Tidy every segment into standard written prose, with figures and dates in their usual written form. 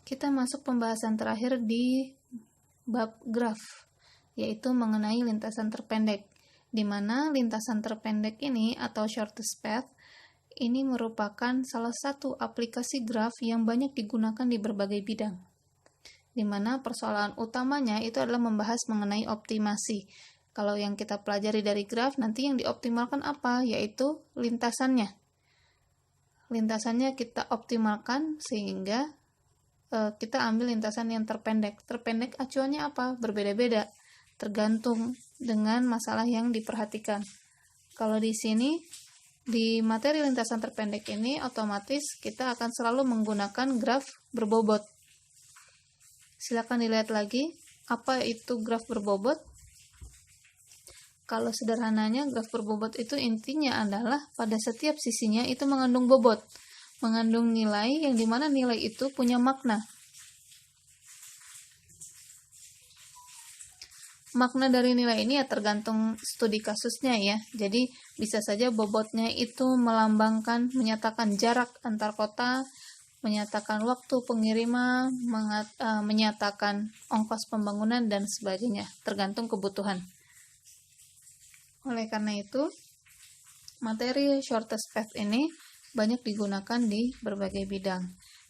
Kita masuk pembahasan terakhir di bab graf, yaitu mengenai lintasan terpendek, di mana lintasan terpendek ini atau shortest path ini merupakan salah satu aplikasi graf yang banyak digunakan di berbagai bidang, di mana persoalan utamanya itu adalah membahas mengenai optimasi. Kalau yang kita pelajari dari graf, nanti yang dioptimalkan apa? Yaitu lintasannya. Lintasannya kita optimalkan sehingga kita ambil lintasan yang terpendek. Terpendek acuannya apa? Berbeda-beda, tergantung dengan masalah yang diperhatikan. Kalau di sini, di materi lintasan terpendek ini, otomatis kita akan selalu menggunakan graf berbobot. Silakan dilihat lagi, apa itu graf berbobot? Kalau sederhananya, graf berbobot itu intinya adalah pada setiap sisinya itu mengandung bobot, mengandung nilai yang dimana nilai itu punya makna. Makna dari nilai ini ya tergantung studi kasusnya ya. Jadi bisa saja bobotnya itu melambangkan, menyatakan jarak antar kota, menyatakan waktu pengiriman, menyatakan ongkos pembangunan dan sebagainya, tergantung kebutuhan. Oleh karena itu, materi shortest path ini banyak digunakan di berbagai bidang.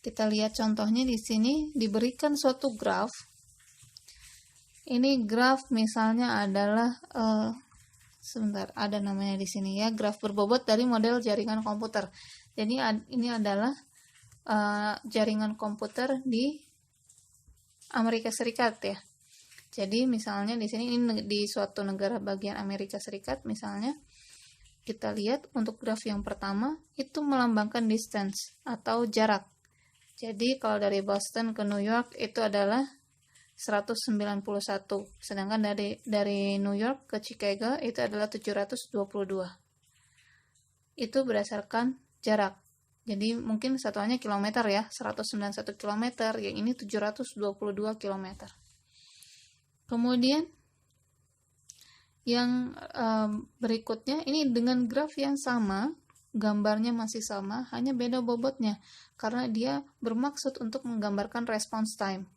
Kita lihat contohnya di sini diberikan suatu graf. Ini graf misalnya adalah sebentar, ada namanya di sini ya, graf berbobot dari model jaringan komputer. Jadi ini adalah jaringan komputer di Amerika Serikat ya. Jadi misalnya di sini ini di suatu negara bagian Amerika Serikat misalnya, kita lihat untuk graf yang pertama itu melambangkan distance atau jarak. Jadi kalau dari Boston ke New York itu adalah 191, sedangkan dari New York ke Chicago itu adalah 722. Itu berdasarkan jarak. Jadi mungkin satuannya kilometer ya, 191 km, yang ini 722 km. Kemudian yang berikutnya ini dengan graf yang sama, gambarnya masih sama, hanya beda bobotnya karena dia bermaksud untuk menggambarkan response time,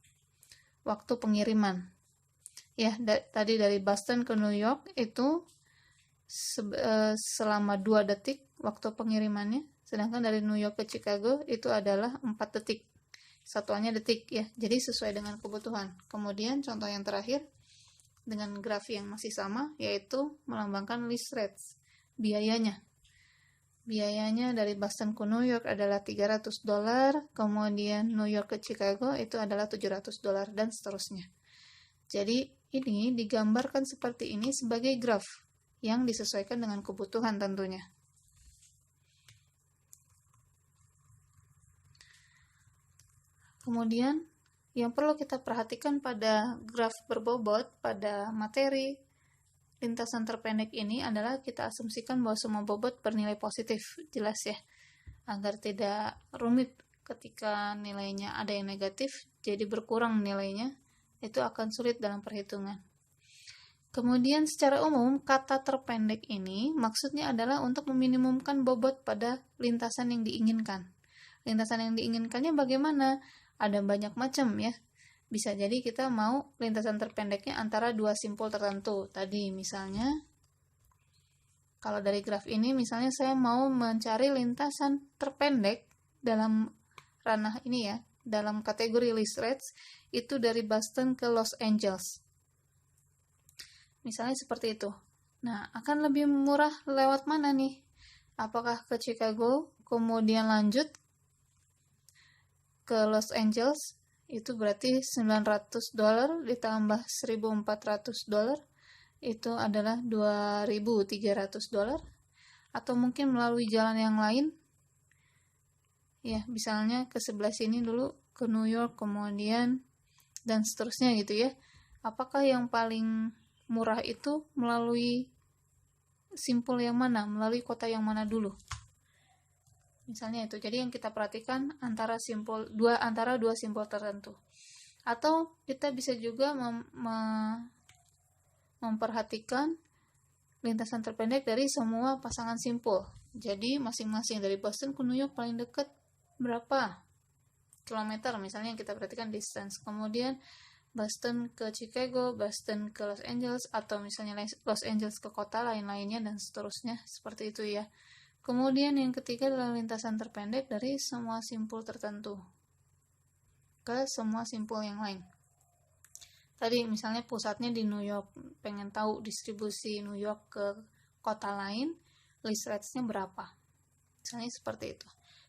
waktu pengiriman. Ya, tadi dari Boston ke New York itu selama 2 detik waktu pengirimannya, sedangkan dari New York ke Chicago itu adalah 4 detik. Satuannya detik ya, jadi sesuai dengan kebutuhan. Kemudian contoh yang terakhir dengan graf yang masih sama, yaitu melambangkan lease rates, biayanya. Biayanya dari Boston ke New York adalah $300, kemudian New York ke Chicago itu adalah $700 dan seterusnya. Jadi ini digambarkan seperti ini sebagai graf yang disesuaikan dengan kebutuhan tentunya. Kemudian yang perlu kita perhatikan pada graf berbobot, pada materi lintasan terpendek ini adalah kita asumsikan bahwa semua bobot bernilai positif, jelas ya, agar tidak rumit ketika nilainya ada yang negatif, jadi berkurang nilainya, itu akan sulit dalam perhitungan. Kemudian secara umum, kata terpendek ini maksudnya adalah untuk meminimumkan bobot pada lintasan yang diinginkan. Lintasan yang diinginkannya bagaimana? Ada banyak macam ya. Bisa jadi kita mau lintasan terpendeknya antara 2 simpul tertentu. Tadi misalnya, kalau dari graf ini misalnya saya mau mencari lintasan terpendek dalam ranah ini ya, dalam kategori lease rates, itu dari Boston ke Los Angeles. Misalnya seperti itu. Nah, akan lebih murah lewat mana nih? Apakah ke Chicago, kemudian lanjut ke Los Angeles? Itu berarti $900 ditambah $1.400, itu adalah $2.300. Atau mungkin melalui jalan yang lain, ya misalnya ke sebelah sini dulu, ke New York, kemudian dan seterusnya gitu ya. Apakah yang paling murah itu melalui simpul yang mana, melalui kota yang mana dulu? Misalnya itu. Jadi yang kita perhatikan antara dua simpul tertentu. Atau kita bisa juga memperhatikan lintasan terpendek dari semua pasangan simpul. Jadi masing-masing dari Boston ke New York paling dekat berapa? kilometer misalnya yang kita perhatikan distance. Kemudian Boston ke Chicago, Boston ke Los Angeles, atau misalnya Los Angeles ke kota lain-lainnya, dan seterusnya, seperti itu ya. Kemudian yang ketiga adalah lintasan terpendek dari semua simpul tertentu ke semua simpul yang lain. Tadi misalnya pusatnya di New York, pengen tahu distribusi New York ke kota lain, list rates-nya berapa. Misalnya seperti itu.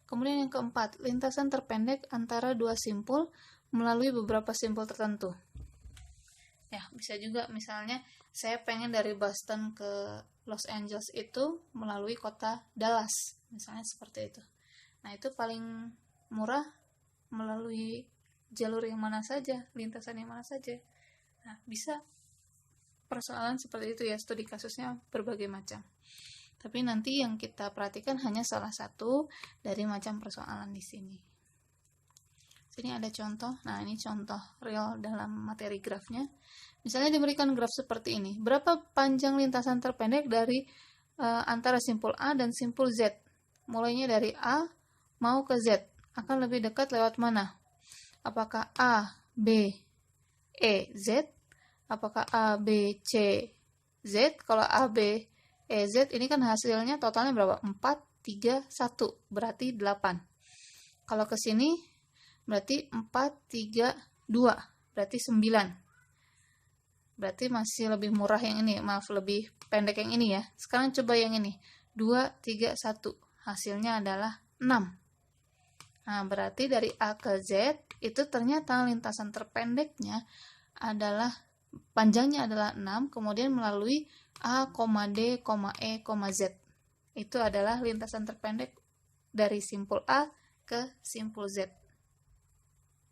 Kemudian yang keempat, lintasan terpendek antara dua simpul melalui beberapa simpul tertentu. Ya, bisa juga misalnya saya pengen dari Boston ke Los Angeles itu melalui kota Dallas, misalnya seperti itu. Nah, itu paling murah melalui jalur yang mana saja, lintasan yang mana saja. Nah, bisa persoalan seperti itu ya, studi kasusnya berbagai macam. Tapi nanti yang kita perhatikan hanya salah satu dari macam persoalan di sini. Sini ada contoh. Nah, ini contoh real dalam materi grafnya. Misalnya diberikan graf seperti ini. Berapa panjang lintasan terpendek dari antara simpul A dan simpul Z? Mulainya dari A mau ke Z. Akan lebih dekat lewat mana? Apakah A, B, E, Z? Apakah A, B, C, Z? Kalau A, B, E, Z, ini kan hasilnya totalnya berapa? 4, 3, 1. Berarti 8. Kalau ke sini berarti 4, 3, 2. Berarti 9. Berarti masih lebih murah yang ini. Maaf, lebih pendek yang ini ya. Sekarang coba yang ini. 2, 3, 1. Hasilnya adalah 6. Nah, berarti dari A ke Z, itu ternyata lintasan terpendeknya adalah, panjangnya adalah 6, kemudian melalui A, D, E, Z. Itu adalah lintasan terpendek dari simpul A ke simpul Z.